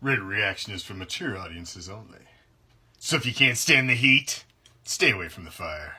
RAIDER ReACTION is for mature audiences only. So if you can't stand the heat, stay away from the fire.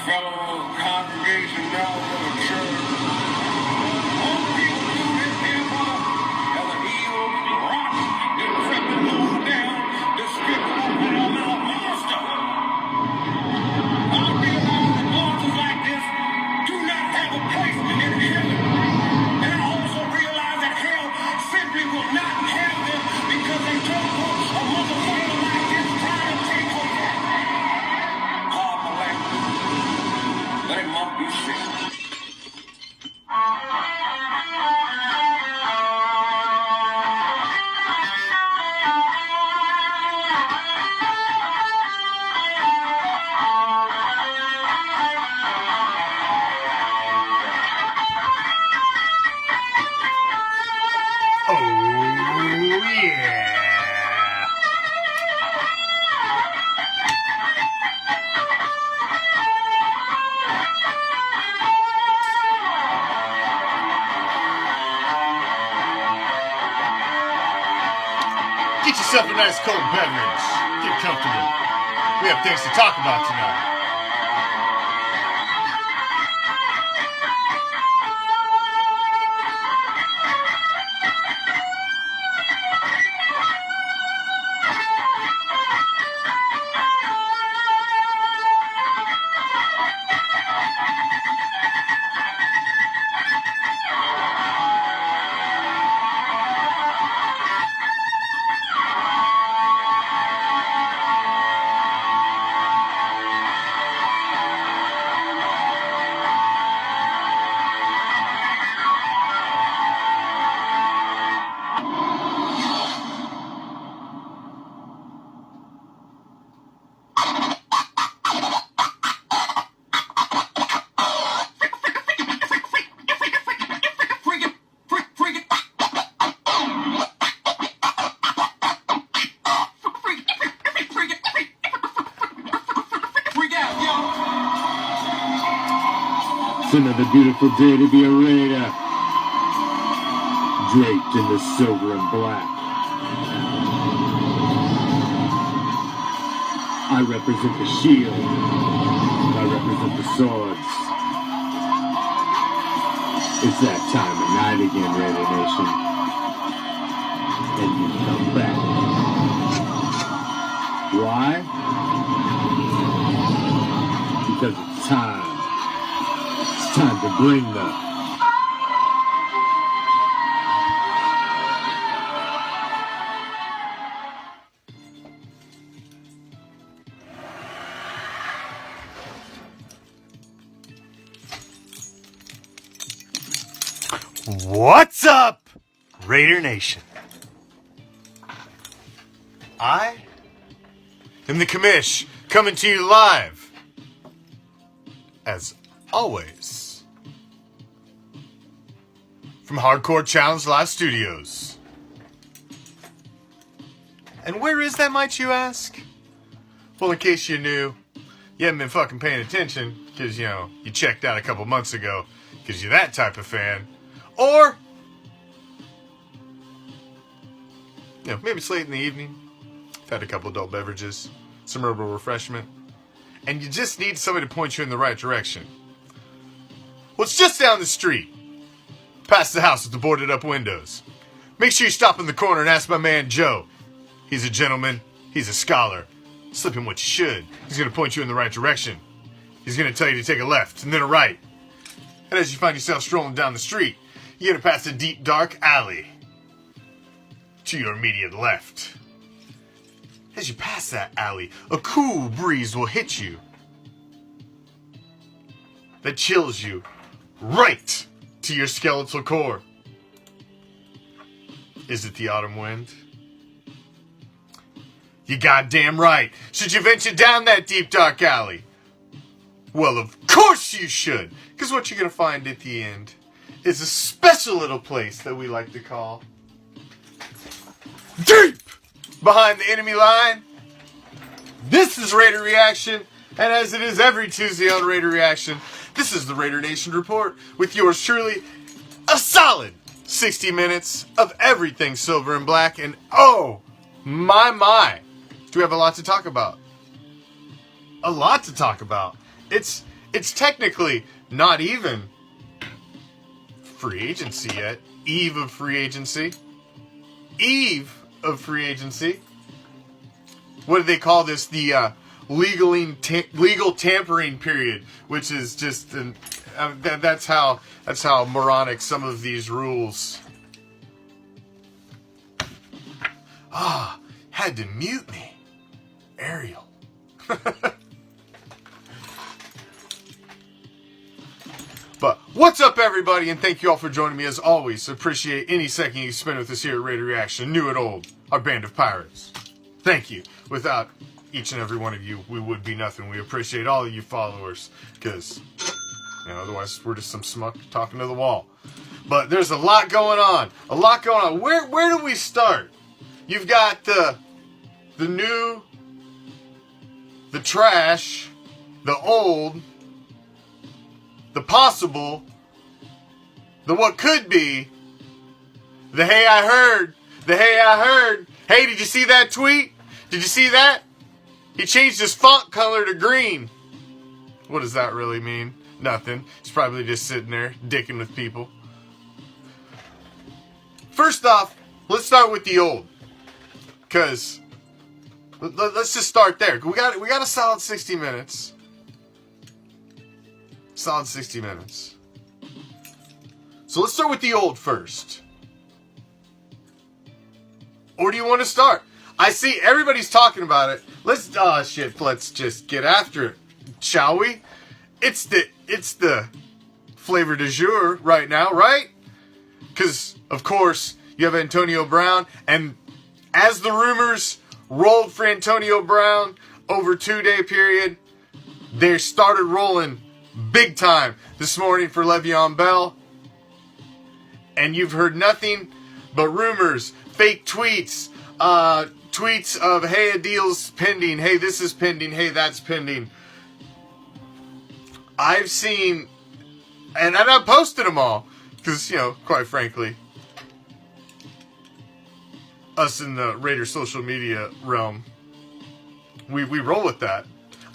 Fellow congregation now of the church. All people do this here, brother, as an evil, rotten, decrepit, low down, despicable, foul-mouthed monster. I realize that monsters like this do not have a place in heaven. And I also realize that hell simply will not have them because they don't want a motherfucker like this trying to take over. Pardon my language. Let him not be sick. Oh, yeah. Get yourself a nice cold beverage. Get comfortable. We have things to talk about tonight. It's another beautiful day to be a raider, draped in the silver and black. I represent the shield, I represent the swords. It's that time of night again, Raider Nation, and you come back. Why? Because it's time. It's time to bring the What's up, Raider Nation? I am the Commish, coming to you live, as always, from Hardcore Challenge Live Studios. And where is that, might you ask? Well, in case you're new, you haven't been fucking paying attention, because, you know, you checked out a couple months ago, because you're that type of fan. Or, you know, maybe it's late in the evening, you've had a couple adult beverages, some herbal refreshment, and you just need somebody to point you in the right direction. Well, it's just down the street, past the house with the boarded up windows. Make sure you stop in the corner and ask my man Joe. He's a gentleman, he's a scholar. Slip him what you should. He's going to point you in the right direction. He's going to tell you to take a left and then a right. And as you find yourself strolling down the street, You're gonna pass a deep, dark alley. To your immediate left. As you pass that alley, a cool breeze will hit you. That chills you right to your skeletal core. Is it the autumn wind? You goddamn right. Should you venture down that deep, dark alley? Well, of course you should. Because what you're going to find at the end is a special little place that we like to call deep behind the enemy line. This is Raider Reaction. And as it is every Tuesday on Raider Reaction, this is the Raider Nation Report with yours truly, a solid 60 minutes of everything silver and black. And oh, my, do we have a lot to talk about? A lot to talk about. It's technically not even free agency yet. Eve of free agency. Eve of free agency. What do they call this? The legal tampering period, which is just that's how moronic some of these rules. Had to mute me, Ariel. But what's up, everybody, and thank you all for joining me as always. Appreciate any second you spend with us here at Raider Reaction, new and old, our band of pirates. Thank you. Without each and every one of you, we would be nothing. We appreciate all of you followers, because otherwise we're just some schmuck talking to the wall. But there's a lot going on. A lot going on. Where do we start? You've got the new, the trash, the old, the possible, the what could be, the hey I heard, hey, did you see that tweet? Did you see that? He changed his font color to green. What does that really mean? Nothing. He's probably just sitting there dicking with people. First off, let's start with the old. Because let's just start there. We got a solid 60 minutes. Solid 60 minutes. So let's start with the old first. Or do you want to start? I see everybody's talking about it. Let's just get after it, shall we? It's the flavor du jour right now, right? Because of course you have Antonio Brown, and as the rumors rolled for Antonio Brown over a 2-day period, they started rolling big time this morning for Le'Veon Bell. And you've heard nothing but rumors, fake tweets, tweets of, hey, a deal's pending, hey, this is pending, hey, that's pending. I've seen, and I posted them all, because, quite frankly, us in the Raider social media realm, we roll with that.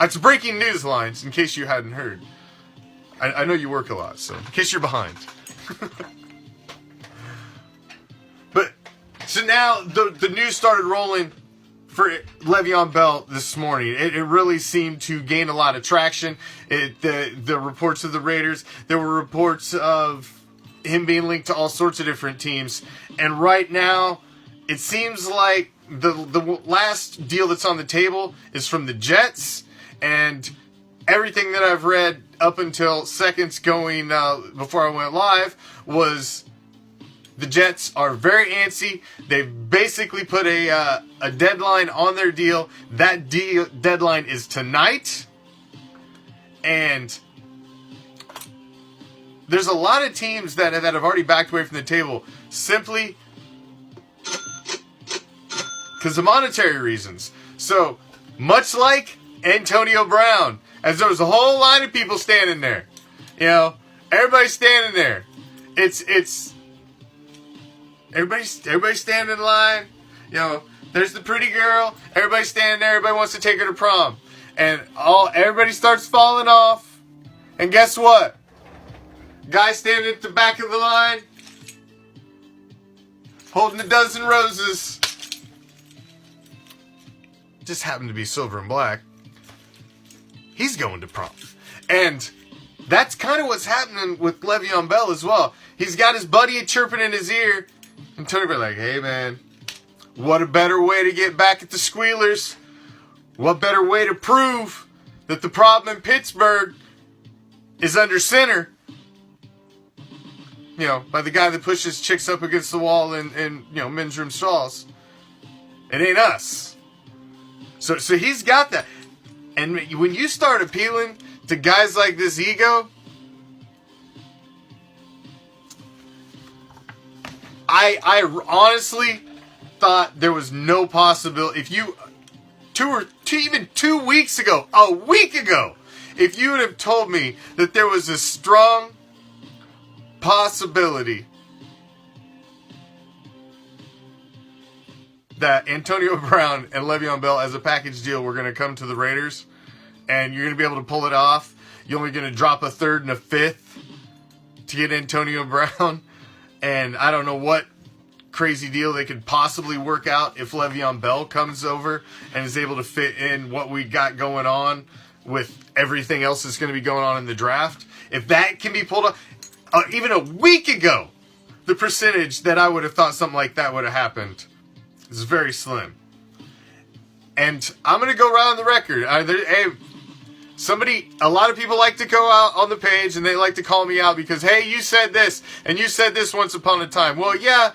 It's breaking news lines, in case you hadn't heard. I know you work a lot, so in case you're behind. But, so now the news started rolling for Le'Veon Bell this morning. It really seemed to gain a lot of traction. The reports of the Raiders, there were reports of him being linked to all sorts of different teams. And right now, it seems like the last deal that's on the table is from the Jets. And everything that I've read up until seconds going before I went live was the Jets are very antsy. They've basically put a deadline on their deal. That deadline is tonight. And there's a lot of teams that have already backed away from the table simply because of monetary reasons. So, much like Antonio Brown, as there was a whole line of people standing there. Everybody's standing there. It's everybody's standing in line. There's the pretty girl. Everybody's standing there. Everybody wants to take her to prom. And everybody starts falling off. And guess what? Guy standing at the back of the line, holding a dozen roses. Just happened to be silver and black. He's going to prom. And That's kind of what's happening with Le'Veon Bell as well. He's got his buddy chirping in his ear, and Tony Bell like, hey man, what a better way to get back at the Squealers? What better way to prove that the problem in Pittsburgh is under center? You know, by the guy that pushes chicks up against the wall in men's room stalls. It ain't us. So he's got that. And when you start appealing to guys like this ego, I honestly thought there was no possibility. If you, even 2 weeks ago, a week ago, if you would have told me that there was a strong possibility that Antonio Brown and Le'Veon Bell as a package deal were going to come to the Raiders, and you're going to be able to pull it off, you're only going to drop a third and a fifth to get Antonio Brown, and I don't know what crazy deal they could possibly work out if Le'Veon Bell comes over and is able to fit in what we got going on with everything else that's going to be going on in the draft. If that can be pulled off, even a week ago, the percentage that I would have thought something like that would have happened is very slim. And I'm going to go right on the record. A lot of people like to go out on the page and they like to call me out because, hey, you said this and you said this once upon a time. Well, yeah,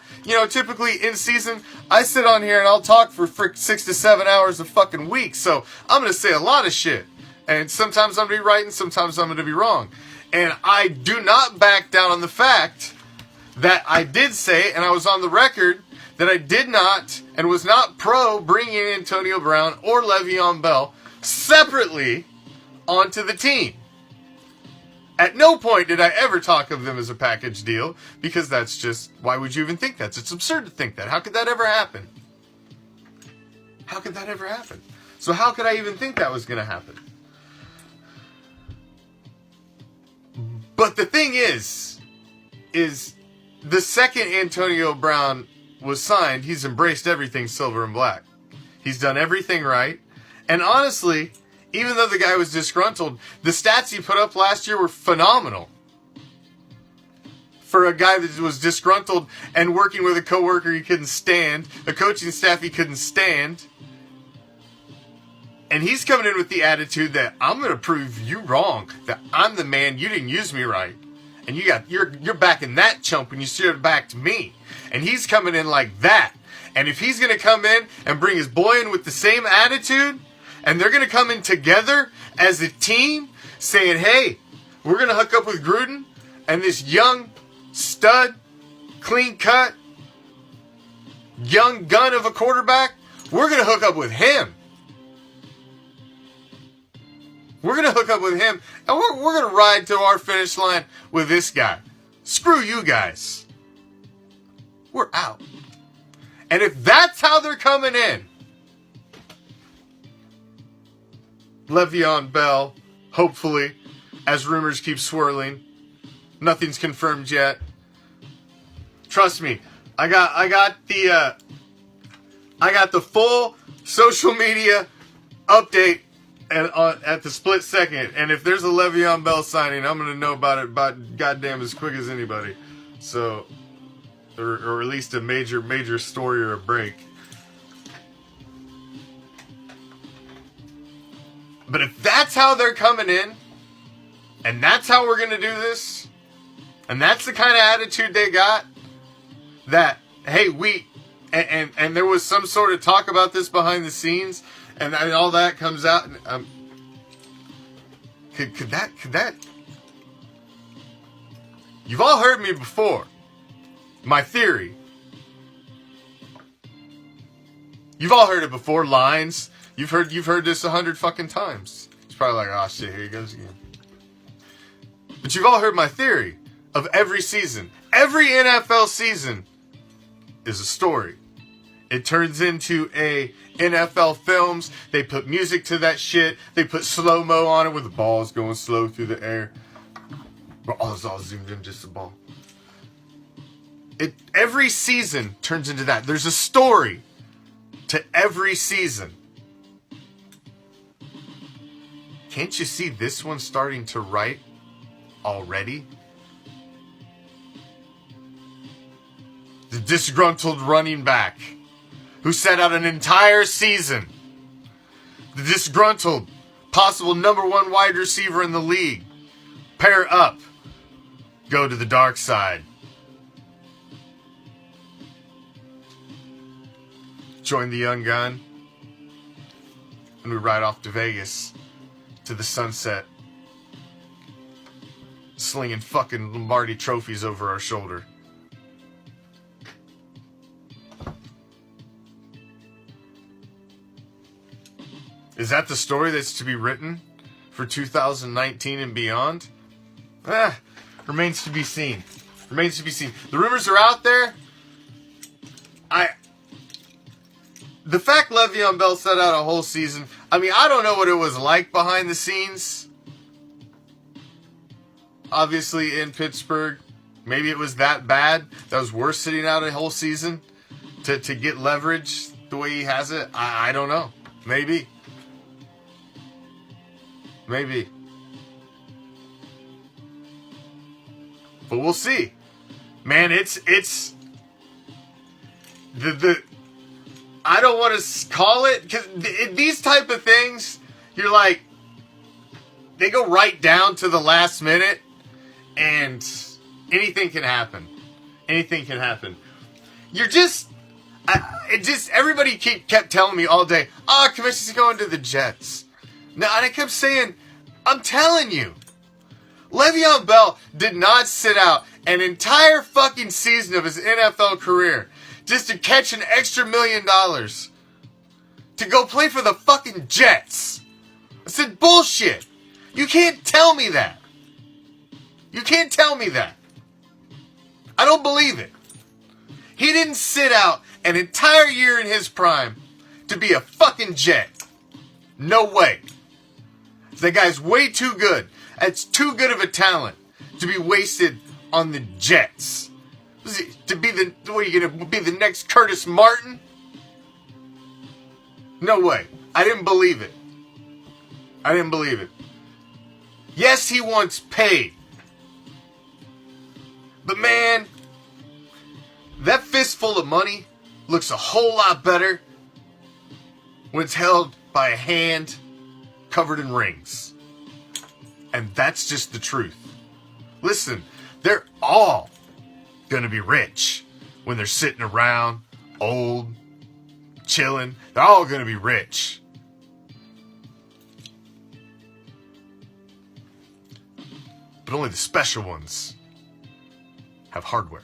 typically in season, I sit on here and I'll talk for 6 to 7 hours a fucking week. So I'm going to say a lot of shit. And sometimes I'm going to be right and sometimes I'm going to be wrong. And I do not back down on the fact that I did say, and I was on the record, that I did not and was not pro bringing in Antonio Brown or Le'Veon Bell separately onto the team. At no point did I ever talk of them as a package deal, because that's just, why would you even think that? It's absurd to think that. How could that ever happen? How could that ever happen? So how could I even think that was going to happen? But the thing is the second Antonio Brown was signed, he's embraced everything silver and black. He's done everything right. And honestly, even though the guy was disgruntled, the stats he put up last year were phenomenal. For a guy that was disgruntled and working with a coworker he couldn't stand, a coaching staff he couldn't stand. And he's coming in with the attitude that I'm going to prove you wrong, that I'm the man, you didn't use me right. And you're backing that chump when you should have backed me. And he's coming in like that. And if he's going to come in and bring his boy in with the same attitude, and they're going to come in together as a team saying, hey, we're going to hook up with Gruden and this young stud, clean cut, young gun of a quarterback, we're going to hook up with him. We're going to hook up with him, and we're going to ride to our finish line with this guy. Screw you guys. We're out. And if that's how they're coming in, Le'Veon Bell, hopefully, as rumors keep swirling, nothing's confirmed yet. Trust me, I got the full social media update at the split second, and if there's a Le'Veon Bell signing, I'm gonna know about it about goddamn as quick as anybody. So, or at least a major story or a break. But if that's how they're coming in, and that's how we're gonna do this, and that's the kind of attitude they got, that hey, and there was some sort of talk about this behind the scenes. And all that comes out. Could that? You've all heard me before. My theory. You've all heard it before. Lines. You've heard this 100 fucking times. It's probably like, oh shit, here he goes again. But you've all heard my theory of every season. Every NFL season is a story. It turns into a NFL films. They put music to that shit. They put slow-mo on it with the balls going slow through the air. But it's all zoomed in, just the ball. Every season turns into that. There's a story to every season. Can't you see this one starting to write already? The disgruntled running back who sat out an entire season. The disgruntled possible #1 wide receiver in the league. Pair up. Go to the dark side. Join the young gun. And we ride off to Vegas. To the sunset. Slinging fucking Lombardi trophies over our shoulder. Is that the story that's to be written for 2019 and beyond? Remains to be seen. Remains to be seen. The rumors are out there. The fact Le'Veon Bell sat out a whole season, I mean, I don't know what it was like behind the scenes. Obviously in Pittsburgh. Maybe it was that bad. That was worse sitting out a whole season to get leverage the way he has it. I don't know. Maybe. Maybe. But we'll see. Man, it's the I don't want to call it, because these type of things, you're like, they go right down to the last minute, and anything can happen. Anything can happen. Everybody kept telling me all day, Commish is going to the Jets. Now, and I kept saying, I'm telling you, Le'Veon Bell did not sit out an entire fucking season of his NFL career just to catch an extra $1 million to go play for the fucking Jets. I said, bullshit. You can't tell me that. You can't tell me that. I don't believe it. He didn't sit out an entire year in his prime to be a fucking Jet. No way. That guy's way too good. That's too good of a talent to be wasted on the Jets. To be what are you going to be, the next Curtis Martin? No way. I didn't believe it. I didn't believe it. Yes, he wants paid. But man, that fistful of money looks a whole lot better when it's held by a hand covered in rings. And that's just the truth. Listen, they're all gonna be rich when they're sitting around, old, chilling. They're all gonna be rich. But only the special ones have hardware.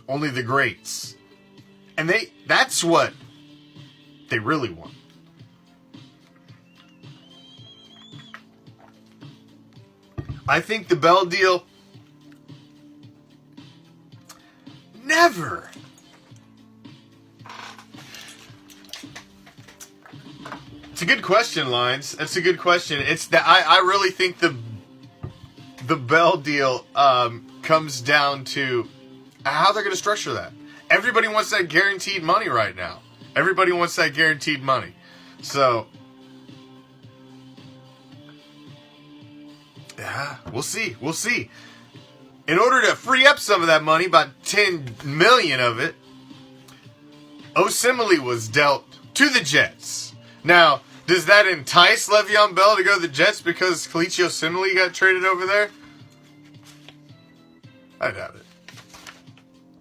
Only the greats. And that's what they really want. I think the Bell deal never. It's a good question, Lines. That's a good question. It's that I really think the Bell deal comes down to how they're going to structure that. Everybody wants that guaranteed money right now. Everybody wants that guaranteed money. So, yeah, we'll see. We'll see. In order to free up some of that money, about $10 million of it, Osemele was dealt to the Jets. Now, does that entice Le'Veon Bell to go to the Jets because Kelechi Osemele got traded over there? I doubt it.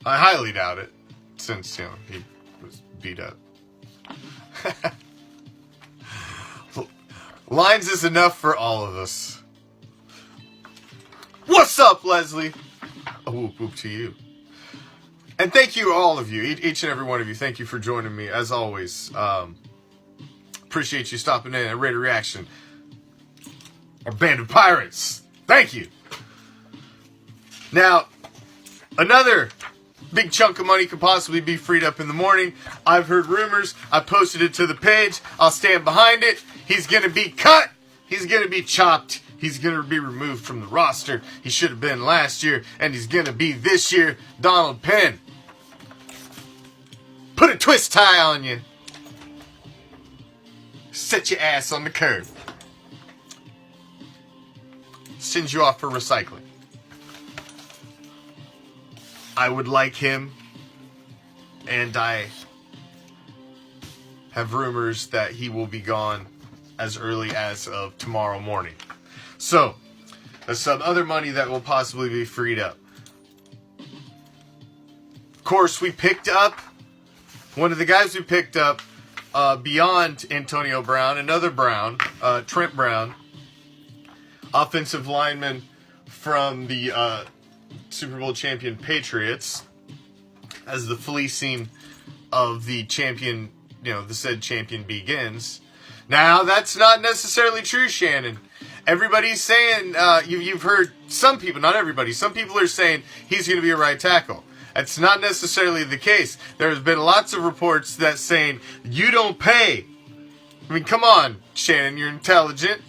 I highly doubt it, since, he was beat up. Lines is enough for all of us. What's up, Leslie? A whoop whoop to you. And thank you, all of you, each and every one of you. Thank you for joining me, as always. Appreciate you stopping in at Raider Reaction. Our band of pirates. Thank you. Now, another big chunk of money could possibly be freed up in the morning. I've heard rumors. I posted it to the page. I'll stand behind it. He's going to be cut. He's going to be chopped. He's going to be removed from the roster. He should have been last year, and he's going to be this year. Donald Penn. Put a twist tie on you. Set your ass on the curb. sends you off for recycling. I would like him, and I have rumors that he will be gone as early as of tomorrow morning. So, there's some other money that will possibly be freed up. Of course, we picked up one of the guys we picked up beyond Antonio Brown, another Brown, Trent Brown, offensive lineman from the Super Bowl champion Patriots, as the fleecing of the champion, the said champion begins. Now, that's not necessarily true, Shannon. Everybody's saying, you've heard some people, not everybody, some people are saying he's going to be a right tackle. That's not necessarily the case. There's been lots of reports that saying, you don't pay. I mean, come on, Shannon, you're intelligent.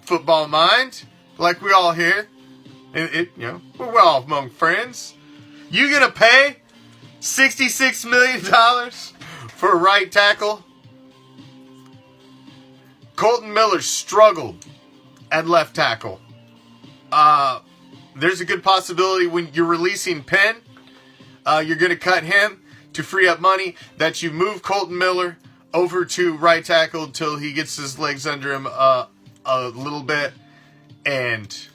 Football mind, like we all here. We're all among friends. You going to pay $66 million for a right tackle? Colton Miller struggled at left tackle. There's a good possibility when you're releasing Penn, you're going to cut him to free up money, that you move Colton Miller over to right tackle until he gets his legs under him a little bit, and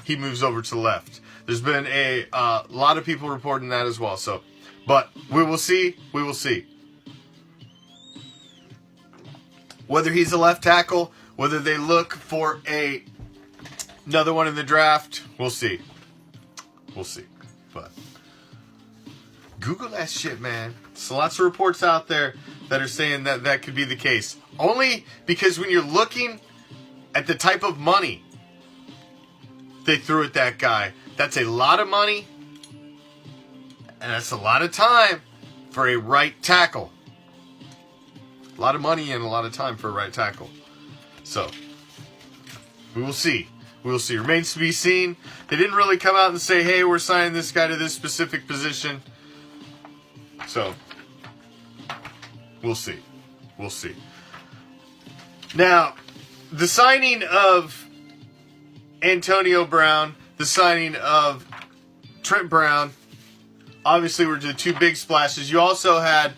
he moves over to the left. There's been a lot of people reporting that as well. So, but we will see. We will see. Whether he's a left tackle, whether they look for another one in the draft, we'll see. We'll see. But Google that shit, man. So lots of reports out there that are saying that that could be the case. Only because when you're looking at the type of money they threw at that guy, that's a lot of money, and that's a lot of time for a right tackle. A lot of money and a lot of time for a right tackle. So, we will see. We will see. Remains to be seen. They didn't really come out and say, hey, we're signing this guy to this specific position. So, we'll see. We'll see. Now, the signing of Antonio Brown, the signing of Trent Brown, obviously were the two big splashes. You also had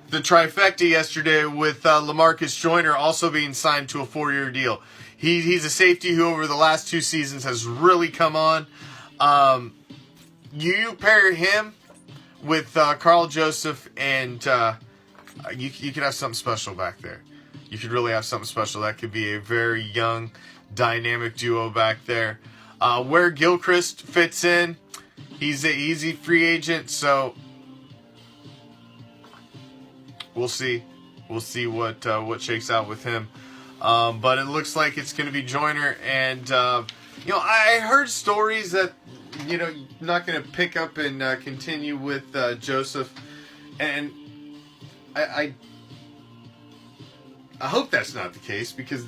the trifecta yesterday with LaMarcus Joyner also being signed to a 4-year deal. He's a safety who over the last 2 seasons has really come on. You pair him with Carl Joseph, and you could have something special back there. You could really have something special. That could be a very young, dynamic duo back there. Where Gilchrist fits in, he's an easy free agent, so we'll see. We'll see what shakes out with him. But it looks like it's going to be Joyner, and I heard stories that not going to pick up and continue with Joseph, and I hope that's not the case, because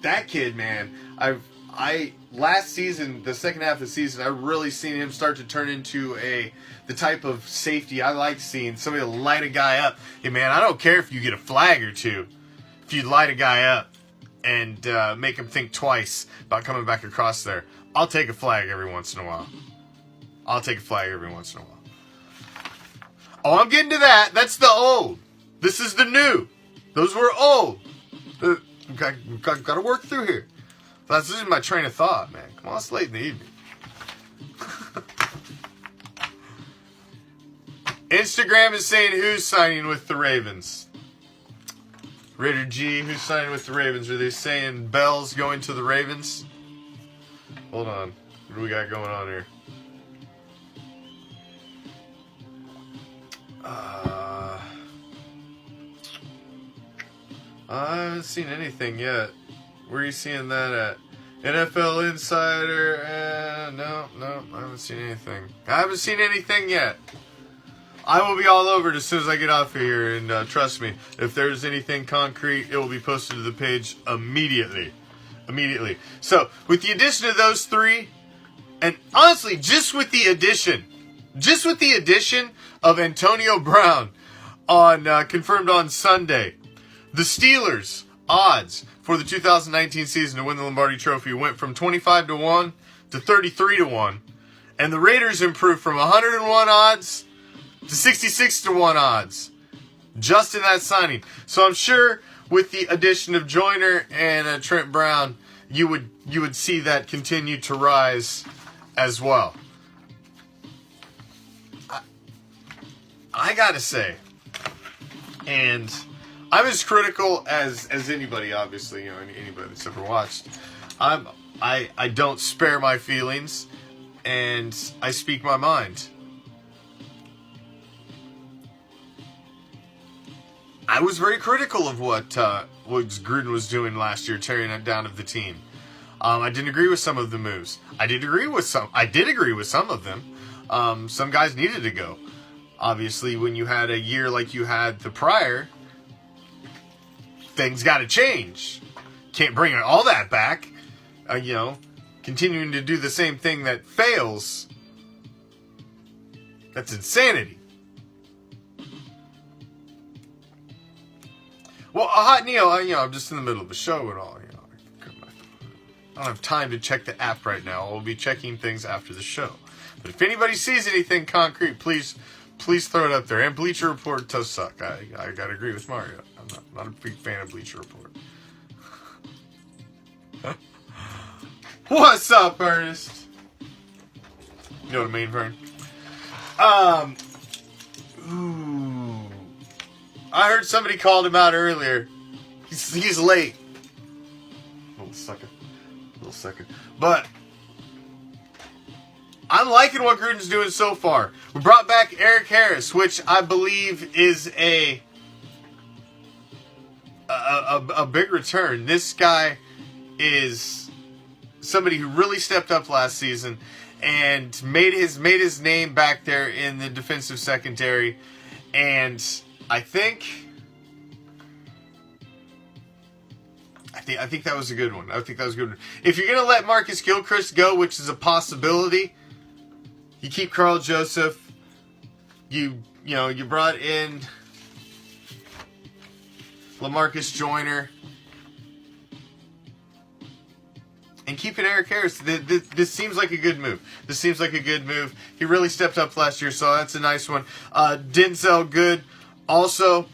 that kid, man, last season, the second half of the season, I really seen him start to turn into the type of safety I like seeing. Somebody to light a guy up. Hey, man, I don't care if you get a flag or two. If you light a guy up and make him think twice about coming back across there, I'll take a flag every once in a while. I'll take a flag every once in a while. Oh, I'm getting to that. That's the old. This is the new. Those were old. Got to work through here. This is my train of thought, man. Come on, it's late in the evening. Instagram is saying who's signing with the Ravens. Raider G, who's signing with the Ravens? Are they saying Bell's going to the Ravens? Hold on. What do we got going on here? I haven't seen anything yet. Where are you seeing that at? NFL Insider? No, I haven't seen anything. I haven't seen anything yet. I will be all over it as soon as I get off here, and trust me, if there's anything concrete, it will be posted to the page immediately. So, with the addition of those three, and honestly, just with the addition of Antonio Brown confirmed on Sunday, the Steelers odds for the 2019 season to win the Lombardi Trophy went from 25 to 1 to 33 to 1. And the Raiders improved from 101 odds to 66 to 1 odds just in that signing. So I'm sure with the addition of Joyner and Trent Brown, you would see that continue to rise as well. I gotta say, and I'm as critical as anybody, obviously, anybody that's ever watched. I don't spare my feelings, and I speak my mind. I was very critical of what Gruden was doing last year, tearing it down of the team. I didn't agree with some of the moves. I did agree with some of them. Some guys needed to go. Obviously, when you had a year like you had the prior, things got to change. Can't bring all that back. Continuing to do the same thing that fails. That's insanity. Well, I'm just in the middle of a show and all. I don't have time to check the app right now. I'll be checking things after the show. But if anybody sees anything concrete, please throw it up there. And Bleacher Report does suck. I gotta agree with Mario. I'm not a big fan of Bleacher Report. What's up, Ernest? You know what I mean, Vern? Ooh. I heard somebody called him out earlier. He's late. Little second. But I'm liking what Gruden's doing so far. We brought back Eric Harris, which I believe is a big return. This guy is somebody who really stepped up last season and made his name back there in the defensive secondary. And I think that was a good one. If you're going to let Marcus Gilchrist go, which is a possibility, you keep Carl Joseph. You brought in LaMarcus Joyner. And keeping Eric Harris, this seems like a good move. He really stepped up last year, so that's a nice one. Denzel Good also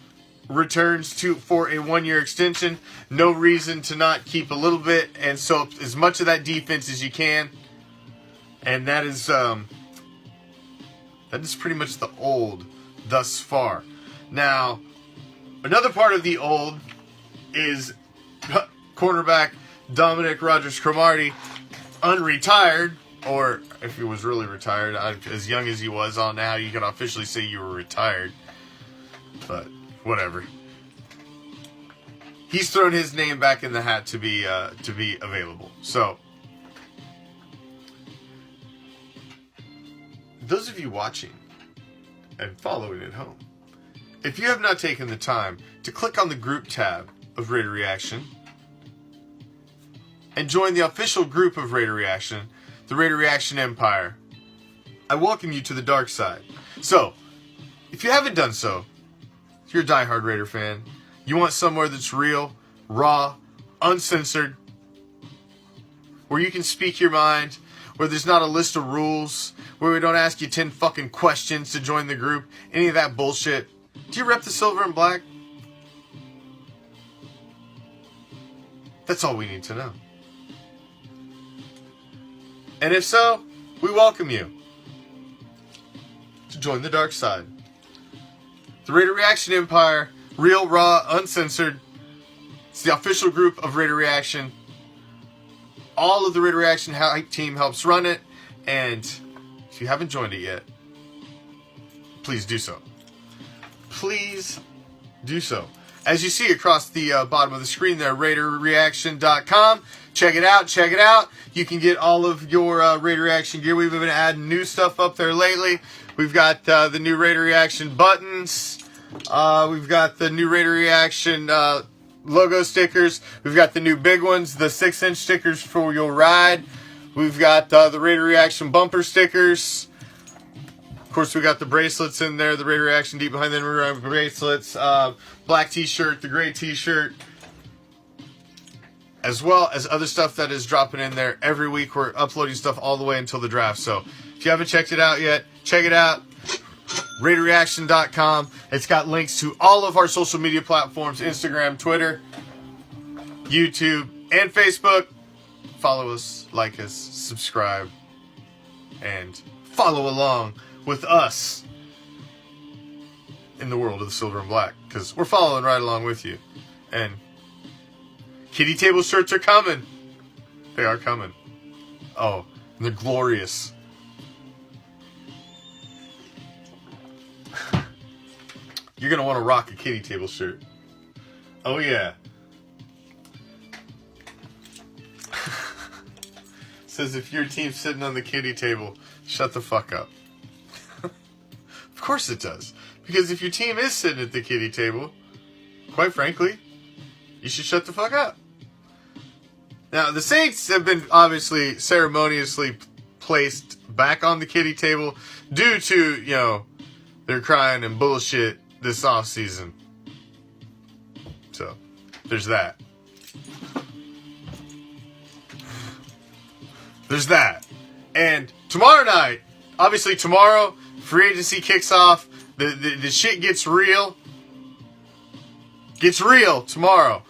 returns for a 1-year extension. No reason to not keep a little bit, and so as much of that defense as you can. And that is pretty much the old thus far. Now, another part of the old is cornerback Dominic Rodgers-Cromartie, unretired, or if he was really retired, as young as he was on now, you can officially say you were retired. But whatever. He's thrown his name back in the hat to be available. So, those of you watching and following at home, if you have not taken the time to click on the group tab of Raider Reaction and join the official group of Raider Reaction, the Raider Reaction Empire, I welcome you to the dark side. So, if you haven't done so, if you're a diehard Raider fan, you want somewhere that's real, raw, uncensored, where you can speak your mind, where there's not a list of rules, where we don't ask you 10 fucking questions to join the group, any of that bullshit. Do you rep the silver and black? That's all we need to know. And if so, we welcome you to join the dark side. The Raider Reaction Empire, real, raw, uncensored. It's the official group of Raider Reaction. All of the Raider Reaction hype team helps run it. And if you haven't joined it yet, please do so. Please do so. As you see across the bottom of the screen there, RaiderReaction.com. Check it out. You can get all of your Raider Reaction gear. We've been adding new stuff up there lately. We've got the new Raider Reaction buttons. We've got the new Raider Reaction logo stickers. We've got the new big ones, the 6-inch stickers for your ride. We've got the Raider Reaction bumper stickers. Of course, we got the bracelets in there, the Raider Reaction Deep Behind the Bracelets, black t-shirt, the gray t-shirt. as well as other stuff that is dropping in there. Every week we're uploading stuff all the way until the draft. So if you haven't checked it out yet, check it out. RaiderReaction.com. It's got links to all of our social media platforms, Instagram, Twitter, YouTube, and Facebook. Follow us, like us, subscribe, and follow along with us in the world of the silver and black, because we're following right along with you. And kitty table shirts are coming. They are coming. Oh, and they're glorious. You're going to want to rock a kitty table shirt. Oh, yeah. Says if your team's sitting on the kitty table, shut the fuck up. Of course it does. Because if your team is sitting at the kitty table, quite frankly, you should shut the fuck up. Now, the Saints have been obviously ceremoniously placed back on the kitty table due to, you know, their crying and bullshit this offseason. So, there's that. There's that. And tomorrow night, obviously tomorrow, free agency kicks off. The shit gets real. Gets real tomorrow.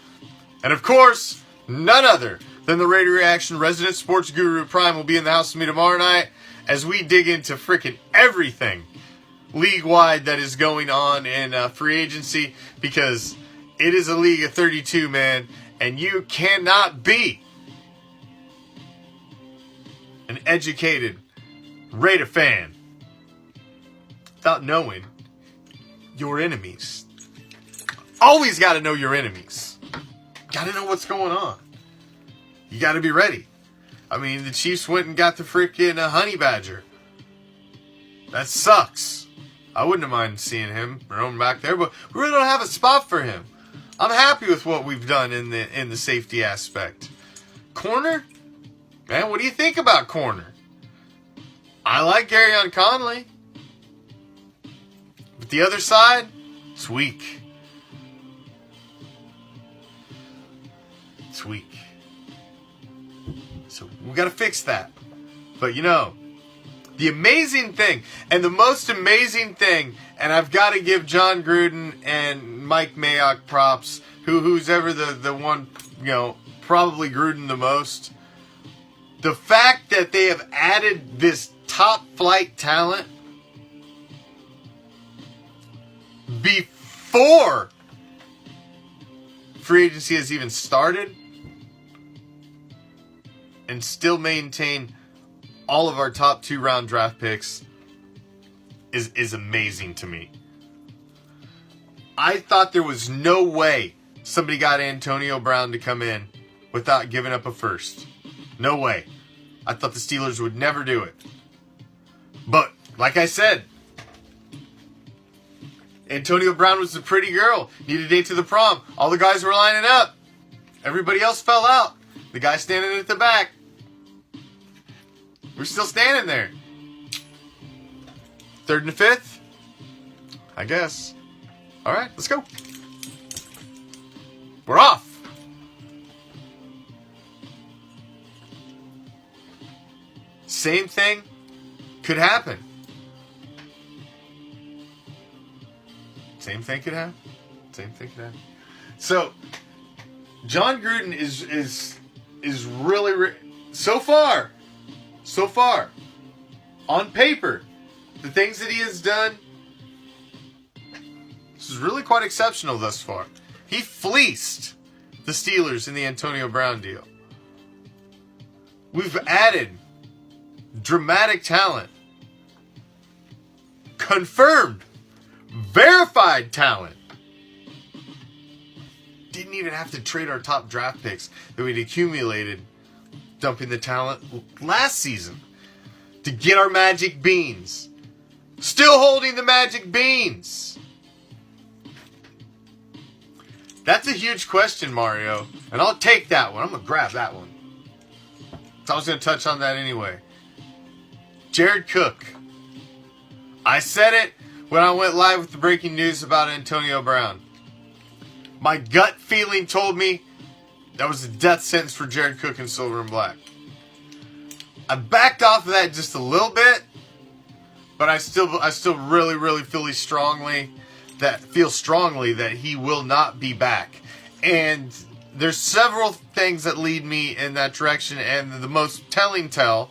And of course, none other than the Raider Reaction resident sports guru Prime will be in the house with me tomorrow night as we dig into freaking everything league-wide that is going on in free agency, because it is a league of 32, man, and you cannot be an educated Raider fan without knowing your enemies. Always got to know your enemies. Got to know what's going on. You got to be ready. I mean, the Chiefs went and got the freaking honey badger. That sucks. I wouldn't have minded seeing him roaming back there, but we really don't have a spot for him. I'm happy with what we've done in the safety aspect. Corner? Man, what do you think about corner? I like Garyon Conley. But the other side, it's weak. It's weak. So we got to fix that. But you know, the amazing thing, and the most amazing thing, and I've got to give John Gruden and Mike Mayock props, who's ever the one, you know, probably Gruden the most. The fact that they have added this top flight talent before free agency has even started and still maintain all of our top 2-round draft picks is amazing to me. I thought there was no way somebody got Antonio Brown to come in without giving up a first. No way. I thought the Steelers would never do it. But, like I said, Antonio Brown was the pretty girl. Needed a date to the prom. All the guys were lining up. Everybody else fell out. The guy standing at the back. We're still standing there. 3rd and 5th? I guess. Alright, let's go. We're off. Same thing could happen. Same thing could happen. Same thing could happen. So, John Gruden is really so far, on paper, the things that he has done, this is really quite exceptional thus far. He fleeced the Steelers in the Antonio Brown deal. We've added dramatic talent, confirmed, verified talent. Didn't even have to trade our top draft picks that we'd accumulated dumping the talent last season to get our magic beans. Still holding the magic beans. That's a huge question, Mario. And I'll take that one. I'm going to grab that one. So I was going to touch on that anyway. Jared Cook. I said it when I went live with the breaking news about Antonio Brown. My gut feeling told me That was a death sentence for Jared Cook in Silver and Black. I backed off of that just a little bit, but I still really, really feel strongly that he will not be back. And there's several things that lead me in that direction, and the most telling tell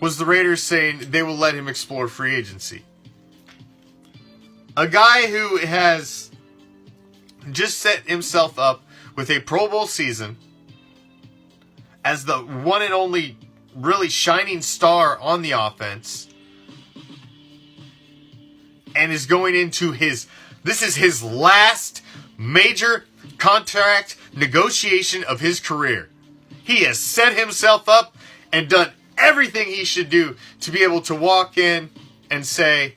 was the Raiders saying they will let him explore free agency. A guy who has just set himself up with a Pro Bowl season as the one and only really shining star on the offense, and is going into this is his last major contract negotiation of his career. He has set himself up and done everything he should do to be able to walk in and say,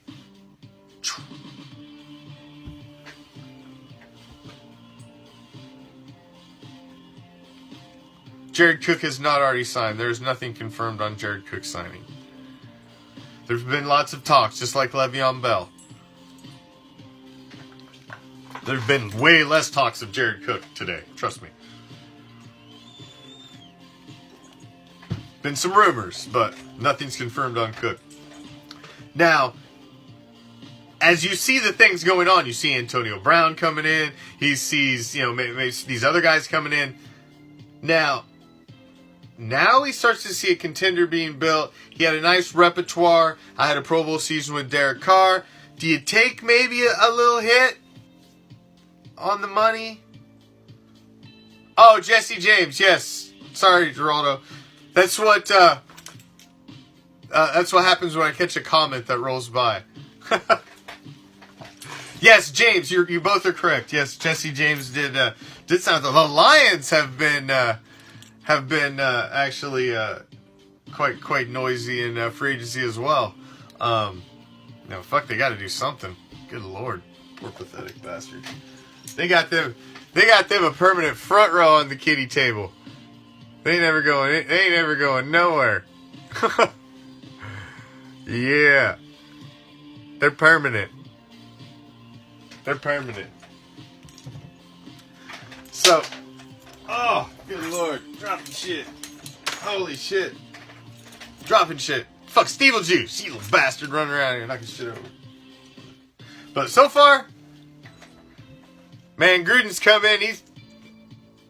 Jared Cook has not already signed. There's nothing confirmed on Jared Cook signing. There's been lots of talks, just like Le'Veon Bell. There have been way less talks of Jared Cook today. Trust me. Been some rumors, but nothing's confirmed on Cook. Now, as you see the things going on, you see Antonio Brown coming in. He sees, maybe these other guys coming in. Now he starts to see a contender being built. He had a nice repertoire. I had a Pro Bowl season with Derek Carr. Do you take maybe a little hit on the money? Oh, Jesse James, yes. Sorry, Geraldo. That's what happens when I catch a comment that rolls by. Yes, James, you both are correct. Yes, Jesse James did sound. The Lions have been actually quite noisy in free agency as well. They got to do something. Good Lord, poor pathetic bastard. They got them a permanent front row on the kiddie table. They ain't never going nowhere. Yeah, they're permanent. So, oh, good Lord, dropping shit. Holy shit. Dropping shit. Fuck Steve Juice, you little bastard running around here knocking shit over. But so far, man, Gruden's come in.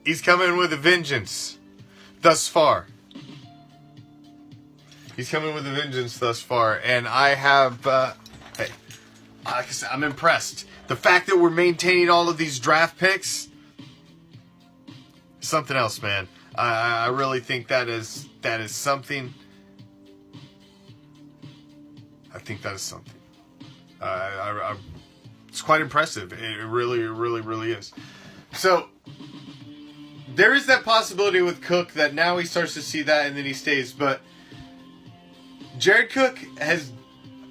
He's coming with a vengeance. Thus far. He's coming with a vengeance thus far. And I have, like I said, I'm impressed. The fact that we're maintaining all of these draft picks, something else, man. I really think that is something. I think that is something. It's quite impressive. It really is. So, there is that possibility with Cook that now he starts to see that and then he stays. But Jared Cook has,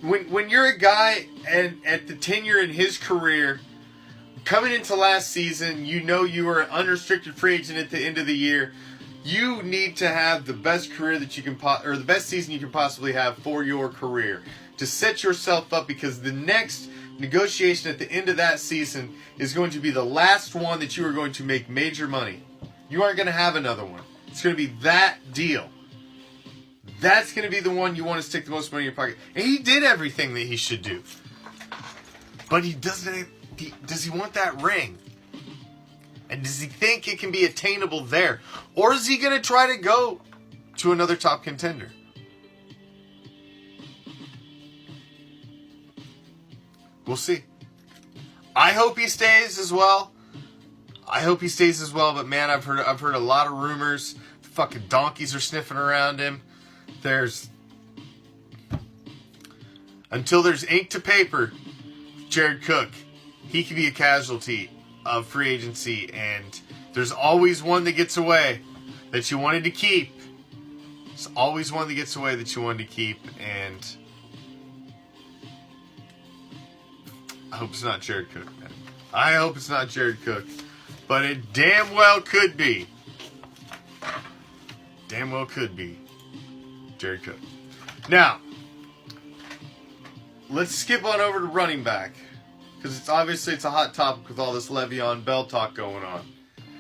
when you're a guy and at the tenure in his career, coming into last season, you were an unrestricted free agent at the end of the year. You need to have the best career that you can, or the best season you can possibly have for your career to set yourself up, because the next negotiation at the end of that season is going to be the last one that you are going to make major money. You aren't going to have another one. It's going to be that deal. That's going to be the one you want to stick the most money in your pocket. And he did everything that he should do. But he doesn't. Does he want that ring? And does he think it can be attainable there? Or is he going to try to go to another top contender? We'll see. I hope he stays as well. But man, I've heard a lot of rumors. The fucking donkeys are sniffing around him. Until there's ink to paper, Jared Cook, he could be a casualty of free agency, and there's always one that gets away that you wanted to keep. There's always one that gets away that you wanted to keep, and I hope it's not Jared Cook, man. I hope it's not Jared Cook. But it damn well could be. Damn well could be Jared Cook. Now, let's skip on over to running back, because it's a hot topic with all this Le'Veon Bell talk going on.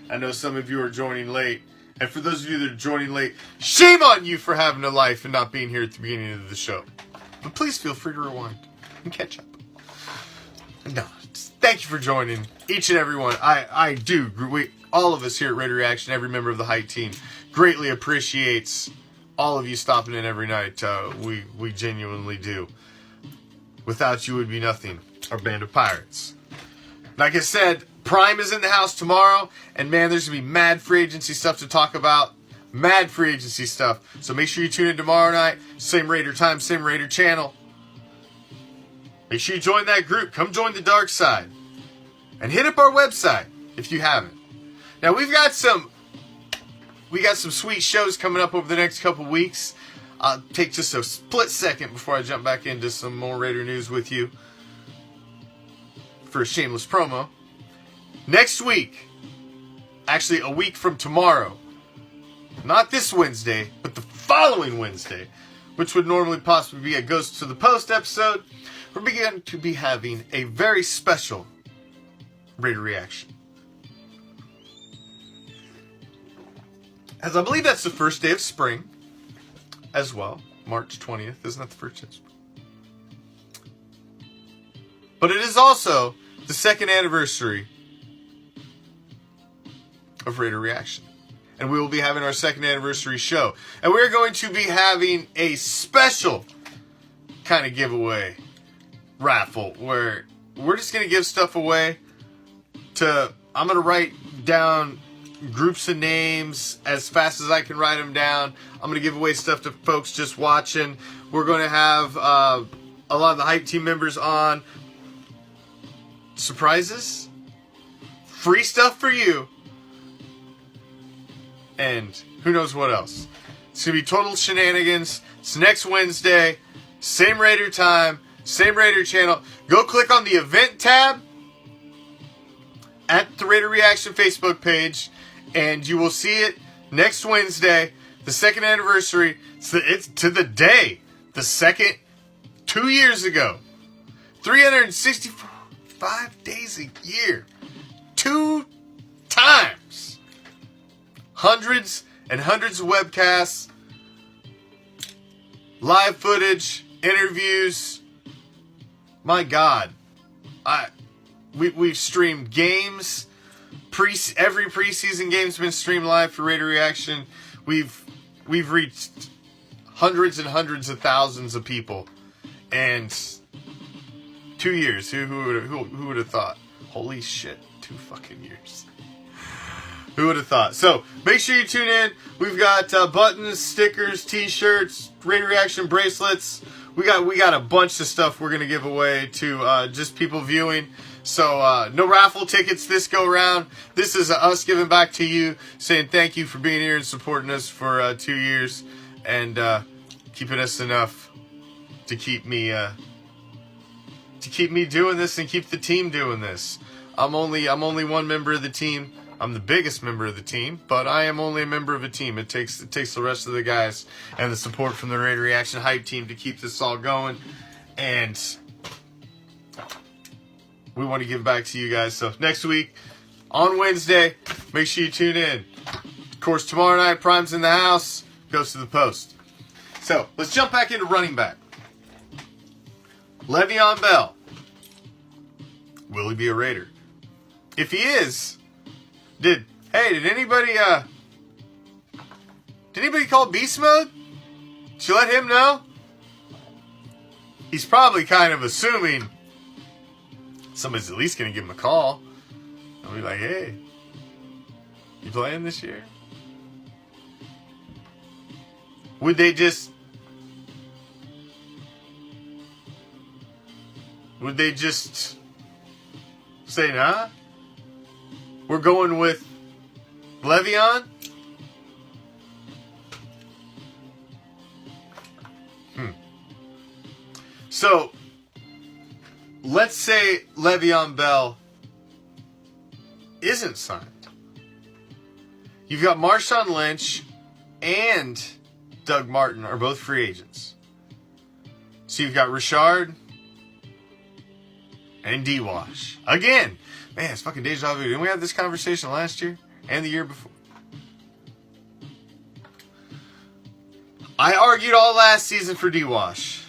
I know some of you are joining late. And for those of you that are joining late, shame on you for having a life and not being here at the beginning of the show. But please feel free to rewind and catch up. No, thank you for joining, each and every one. I do. All of us here at Raider Reaction, every member of the Hype team, greatly appreciates all of you stopping in every night. We genuinely do. Without you would be nothing. Our band of pirates. Like I said, Prime is in the house tomorrow, and man, there's going to be mad free agency stuff to talk about. Mad free agency stuff. So make sure you tune in tomorrow night. Same Raider time, same Raider channel. Make sure you join that group. Come join the dark side. And hit up our website if you haven't. Now we got some sweet shows coming up over the next couple weeks. I'll take just a split second before I jump back into some more Raider news with you for a shameless promo. Next week, actually a week from tomorrow, not this Wednesday, but the following Wednesday, which would normally possibly be a Ghost to the Post episode, we're beginning to be having a very special Raider Reaction. As I believe that's the first day of spring as well. March 20th. Isn't that the first day of spring? But it is also the second anniversary of Raider Reaction. And we will be having our second anniversary show. And we're going to be having a special kind of giveaway raffle where we're just going to give stuff away I'm going to write down groups of names as fast as I can write them down. I'm going to give away stuff to folks just watching. We're going to have a lot of the Hype team members on. Surprises. Free stuff for you. And who knows what else. It's going to be total shenanigans. It's next Wednesday. Same Raider time. Same Raider channel. Go click on the event tab at the Raider Reaction Facebook page. And you will see it next Wednesday. The second anniversary. It's to the day. The second 2 years ago. 365 days a year. 2 times. Hundreds and hundreds of webcasts, live footage, interviews. My God, we've streamed games. Every preseason game's been streamed live for Raider Reaction. We've reached hundreds and hundreds of thousands of people, and 2 years. Who would have thought? Holy shit, 2 fucking years. Who would have thought? So, make sure you tune in. We've got buttons, stickers, t-shirts, Raider Reaction bracelets. We got a bunch of stuff we're going to give away to just people viewing. So, no raffle tickets this go around. This is us giving back to you, saying thank you for being here and supporting us for 2 years. And keeping us enough to keep me doing this and keep the team doing this. I'm only one member of the team. I'm the biggest member of the team, but I am only a member of a team. It takes the rest of the guys and the support from the Raider Reaction Hype team to keep this all going. And we want to give back to you guys. So next week, on Wednesday, make sure you tune in. Of course, tomorrow night, Prime's in the house. Goes to the Post. So let's jump back into running back. Le'Veon Bell. Will he be a Raider? If he is... Did anybody call Beast Mode? Did you let him know? He's probably kind of assuming somebody's at least going to give him a call. I'll be like, hey, you playing this year? Would they just say, nah? We're going with Le'Veon? So, let's say Le'Veon Bell isn't signed. You've got Marshawn Lynch and Doug Martin are both free agents. So you've got Richard and D-Wash. Again. Man, it's fucking deja vu. Didn't we have this conversation last year? and the year before. I argued all last season for D-Wash.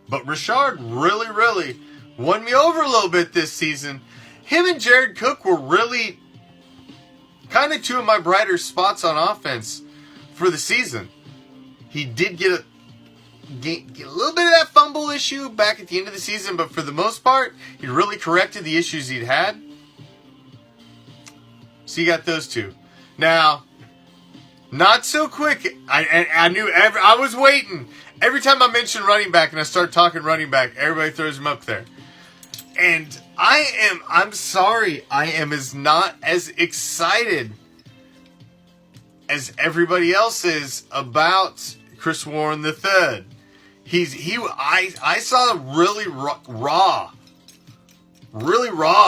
But Richard really won me over a little bit this season. Him and Jared Cook were really kind of two of my brighter spots on offense for the season. He did get a little bit of that fumble issue back at the end of the season, but for the most part, he really corrected the issues he'd had. So you got those two. Now, not so quick. I knew I was waiting. Every time I mention running back and I start talking running back, everybody throws him up there. And I'm sorry, I am not as excited as everybody else is about Chris Warren III. I saw really raw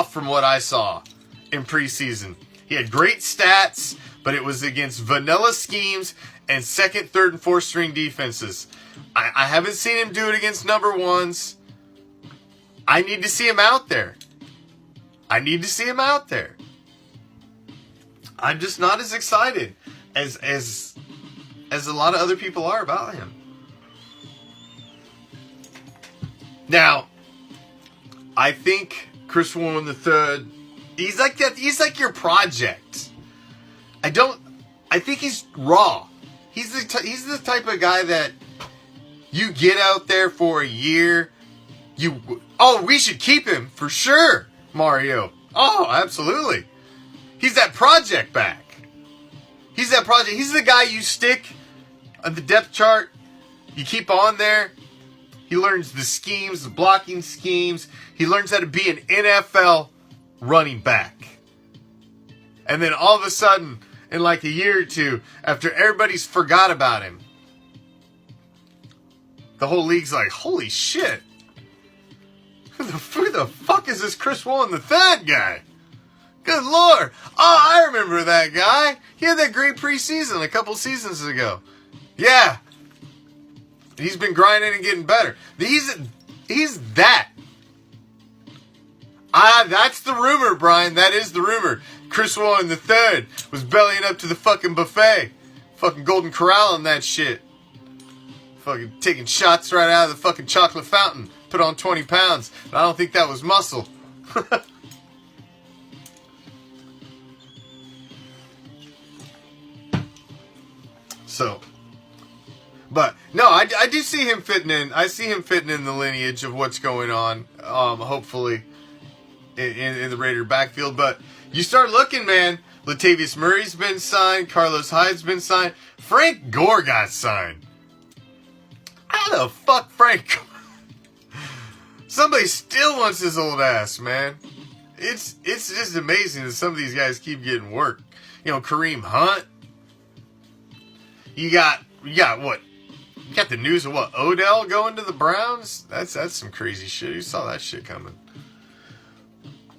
from what I saw in preseason. He had great stats, but it was against vanilla schemes and second, third, and fourth string defenses. I haven't seen him do it against number ones. I need to see him out there. I'm just not as excited as a lot of other people are about him. Now, I think Chris Warren III, he's like that. He's like your project. I think he's raw. He's the type of guy that you get out there for a year. We should keep him for sure, Mario. Oh, absolutely. He's that project back. He's the guy you stick on the depth chart. You keep on there. He learns the schemes, the blocking schemes. He learns how to be an NFL running back. And then all of a sudden, in like a year or two, after everybody's forgot about him, the whole league's like, holy shit. Who the fuck is this Chris Warren III guy? Good Lord. Oh, I remember that guy. He had that great preseason a couple seasons ago. Yeah. He's been grinding and getting better. He's that. That's the rumor, Brian. That is the rumor. Chris Warren III was bellying up to the fucking buffet. Fucking Golden Corral and that shit. Fucking taking shots right out of the fucking chocolate fountain. Put on 20 pounds. I don't think that was muscle. So, but no, I do see him fitting in. I see him fitting in the lineage of what's going on. Hopefully, in the Raider backfield. But you start looking, man. Latavius Murray's been signed. Carlos Hyde's been signed. Frank Gore got signed. How the fuck, Frank? Somebody still wants his old ass, man. It's just amazing that some of these guys keep getting work. You know, Kareem Hunt. You got what? You got the news of what? Odell going to the Browns? That's some crazy shit. You saw that shit coming.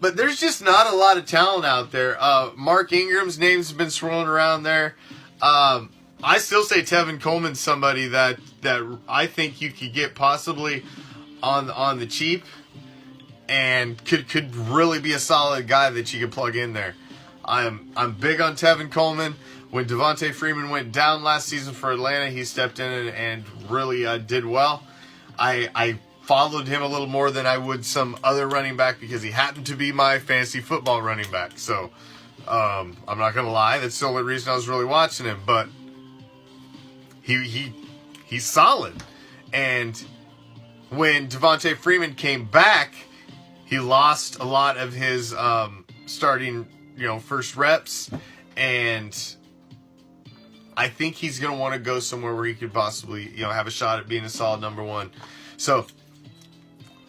But there's just not a lot of talent out there. Mark Ingram's name's been swirling around there. I still say Tevin Coleman's somebody that I think you could get possibly on the cheap and could really be a solid guy that you could plug in there. I'm big on Tevin Coleman. When Devontae Freeman went down last season for Atlanta, he stepped in and really did well. I followed him a little more than I would some other running back because he happened to be my fantasy football running back. So I'm not going to lie. That's the only reason I was really watching him. But he's solid. And when Devontae Freeman came back, he lost a lot of his starting, first reps. And I think he's going to want to go somewhere where he could possibly, have a shot at being a solid number one. So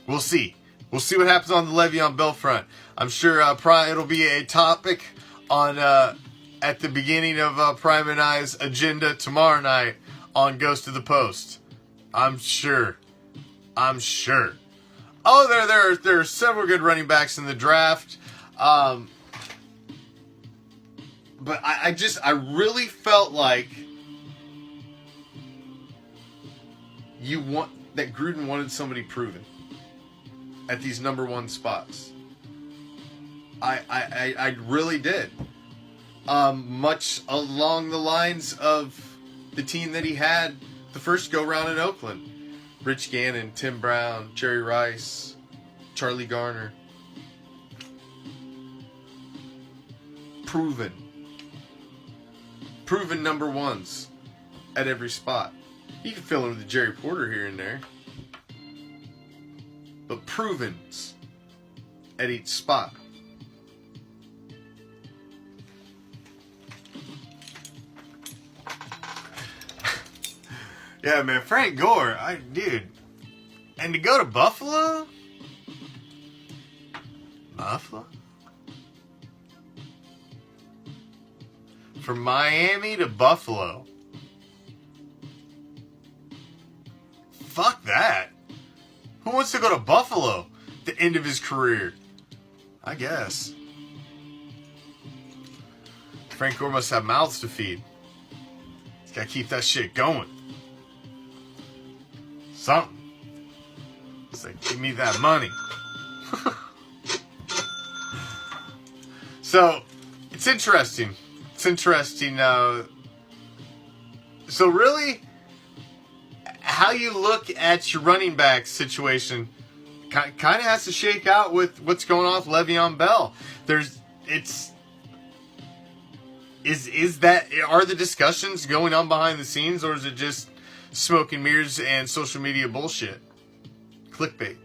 we'll see. We'll see what happens on the Le'Veon Bell front. I'm sure it'll be a topic on at the beginning of Prime and I's agenda tomorrow night on Ghost of the Post. I'm sure. Oh, there are several good running backs in the draft. But I really felt like that Gruden wanted somebody proven. at these number one spots. I really did. Much along the lines of the team that he had the first go-round in Oakland. Rich Gannon, Tim Brown, Jerry Rice, Charlie Garner. Proven number ones at every spot. You can fill in with the Jerry Porter here and there. But provens at each spot. Yeah, man, Frank Gore, dude. And to go to Buffalo? Buffalo? From Miami to Buffalo. Fuck that. Who wants to go to Buffalo at the end of his career? I guess. Frank Gore must have mouths to feed. He's got to keep that shit going. Something. It's like, give me that money. So, it's interesting. It's interesting. So really, how you look at your running back situation kind of has to shake out with what's going on with Le'Veon Bell. Are the discussions going on behind the scenes, or is it just smoke and mirrors and social media bullshit? Clickbait.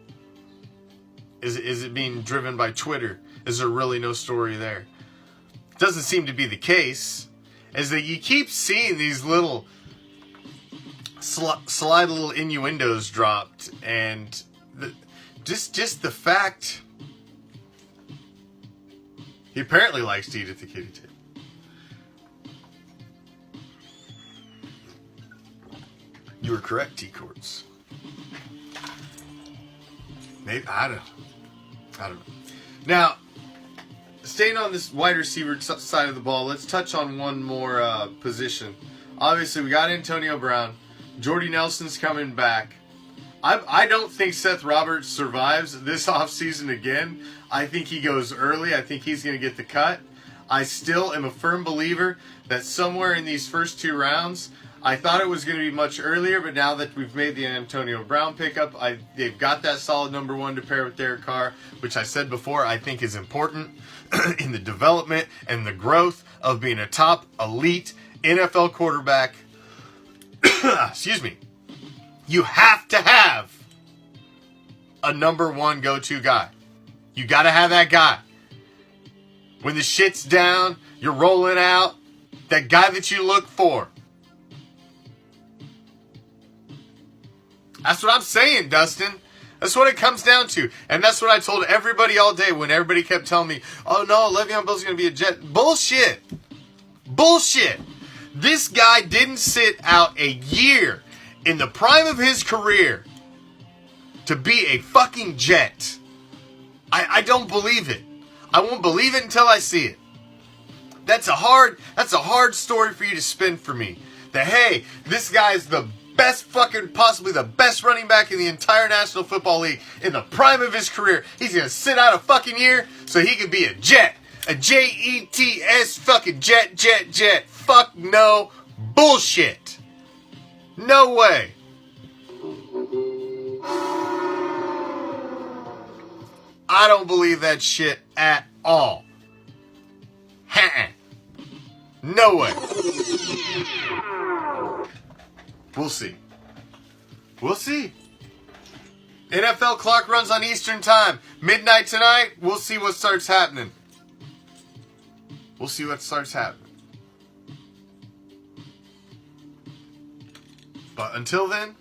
Is it being driven by Twitter? Is there really no story there? Doesn't seem to be the case. Is that you keep seeing these little sly little innuendos dropped, and just the fact he apparently likes to eat at the kitty table. You were correct, T-Courts. Maybe, I don't know. Now, staying on this wide receiver side of the ball, let's touch on one more position. Obviously, we got Antonio Brown. Jordy Nelson's coming back. I don't think Seth Roberts survives this offseason again. I think he goes early. I think he's going to get the cut. I still am a firm believer that somewhere in these first two rounds, I thought it was going to be much earlier, but now that we've made the Antonio Brown pickup, they've got that solid number one to pair with Derek Carr, which I said before I think is important in the development and the growth of being a top elite NFL quarterback. Excuse me. You have to have a number one go-to guy. You got to have that guy. When the shit's down, you're rolling out, that guy that you look for. That's what I'm saying, Dustin. That's what it comes down to. And that's what I told everybody all day when everybody kept telling me, oh no, Le'Veon Bell's going to be a Jet. Bullshit. Bullshit. This guy didn't sit out a year in the prime of his career to be a fucking Jet. I don't believe it. I won't believe it until I see it. That's a hard story for you to spin for me. That, hey, this guy's the best possibly the best running back in the entire National Football League in the prime of his career. He's going to sit out a fucking year so he can be a Jet. A Jets fucking Jet. Fuck no. Bullshit. No way. I don't believe that shit at all. No way. We'll see. We'll see. NFL clock runs on Eastern time. Midnight tonight, we'll see what starts happening. We'll see what starts happening. But until then.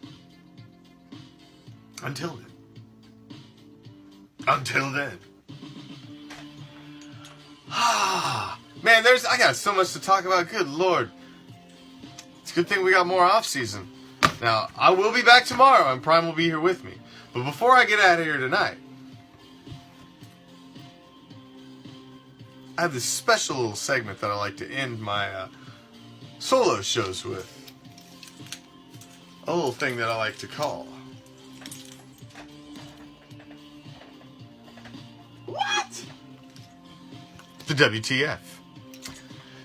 Man, I got so much to talk about. Good Lord. It's a good thing we got more off season. Now, I will be back tomorrow, and Prime will be here with me. But before I get out of here tonight, I have this special little segment that I like to end my solo shows with. A little thing that I like to call the WTF.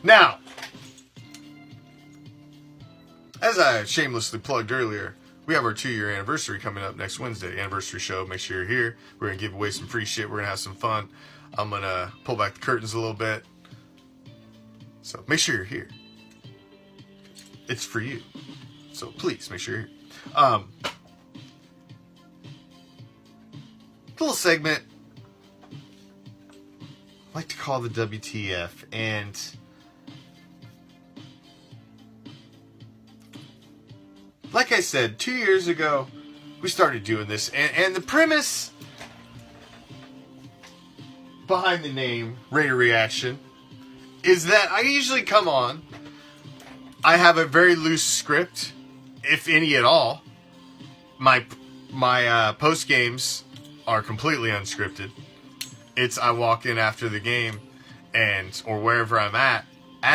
Now, as I shamelessly plugged earlier, we have our 2-year anniversary coming up next Wednesday. Anniversary show. Make sure you're here. We're going to give away some free shit. We're going to have some fun. I'm going to pull back the curtains a little bit. So make sure you're here. It's for you. So please make sure you're here. Little segment I like to call the WTF, and like I said, 2 years ago we started doing this, and the premise behind the name Raider Reaction is that I usually come on, I have a very loose script, if any at all. My post games are completely unscripted. It's I walk in after the game or wherever I'm at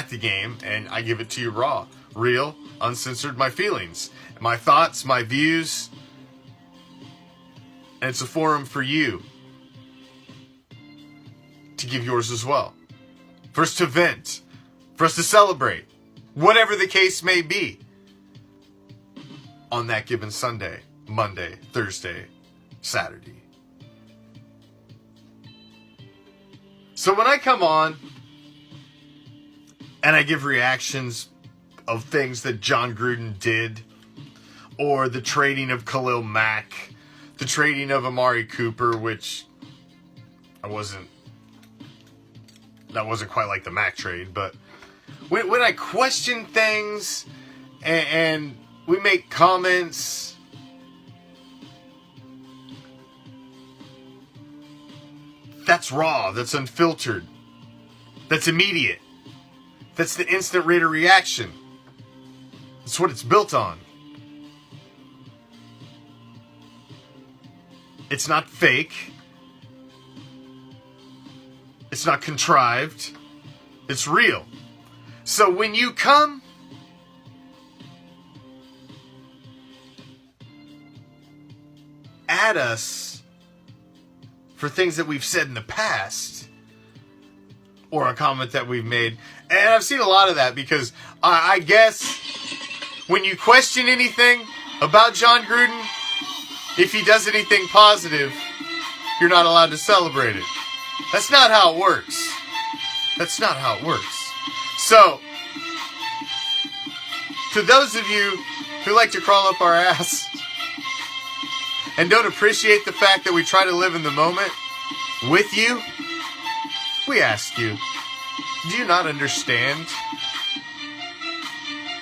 the game, and I give it to you raw, real, uncensored, my feelings, my thoughts, my views, and it's a forum for you to give yours as well. For us to vent, for us to celebrate, whatever the case may be, on that given Sunday, Monday, Thursday, Saturday. So when I come on and I give reactions of things that John Gruden did, or the trading of Khalil Mack, the trading of Amari Cooper, which that wasn't quite like the Mack trade, but when I question things and we make comments, that's raw, that's unfiltered, that's immediate, that's the instant Raider reaction. That's what it's built on. It's not fake. It's not contrived. It's real. So when you come at us for things that we've said in the past, or a comment that we've made, and I've seen a lot of that, because I guess when you question anything about John Gruden, if he does anything positive, you're not allowed to celebrate it. That's not how it works. That's not how it works. So, to those of you who like to crawl up our ass and don't appreciate the fact that we try to live in the moment with you, we ask you, do you not understand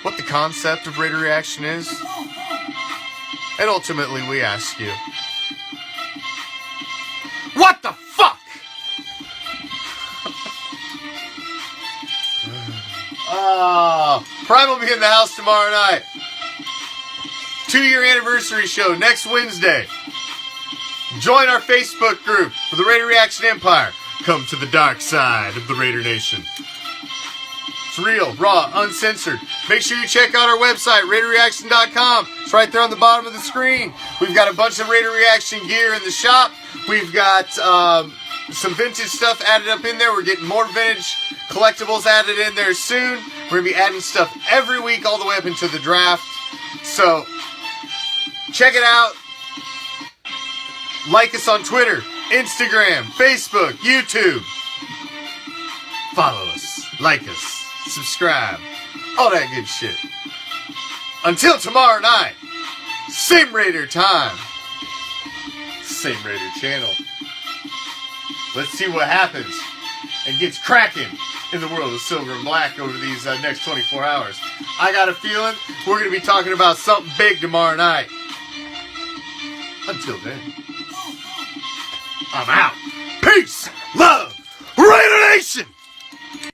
what the concept of Raider Reaction is? And ultimately, we ask you, what the fuck? Prime will be in the house tomorrow night. 2-year anniversary show next Wednesday. Join our Facebook group for the Raider Reaction Empire. Come to the dark side of the Raider Nation. It's real, raw, uncensored. Make sure you check out our website, RaiderReaction.com. It's right there on the bottom of the screen. We've got a bunch of Raider Reaction gear in the shop. We've got some vintage stuff added up in there. We're getting more vintage collectibles added in there soon. We're going to be adding stuff every week all the way up into the draft. So, check it out. Like us on Twitter, Instagram, Facebook, YouTube. Follow us, like us, subscribe, all that good shit. Until tomorrow night, same Raider time, same Raider channel. Let's see what happens and gets cracking in the world of silver and black over these next 24 hours. I got a feeling we're going to be talking about something big tomorrow night. Until then, I'm out. Peace, love, Raider Nation!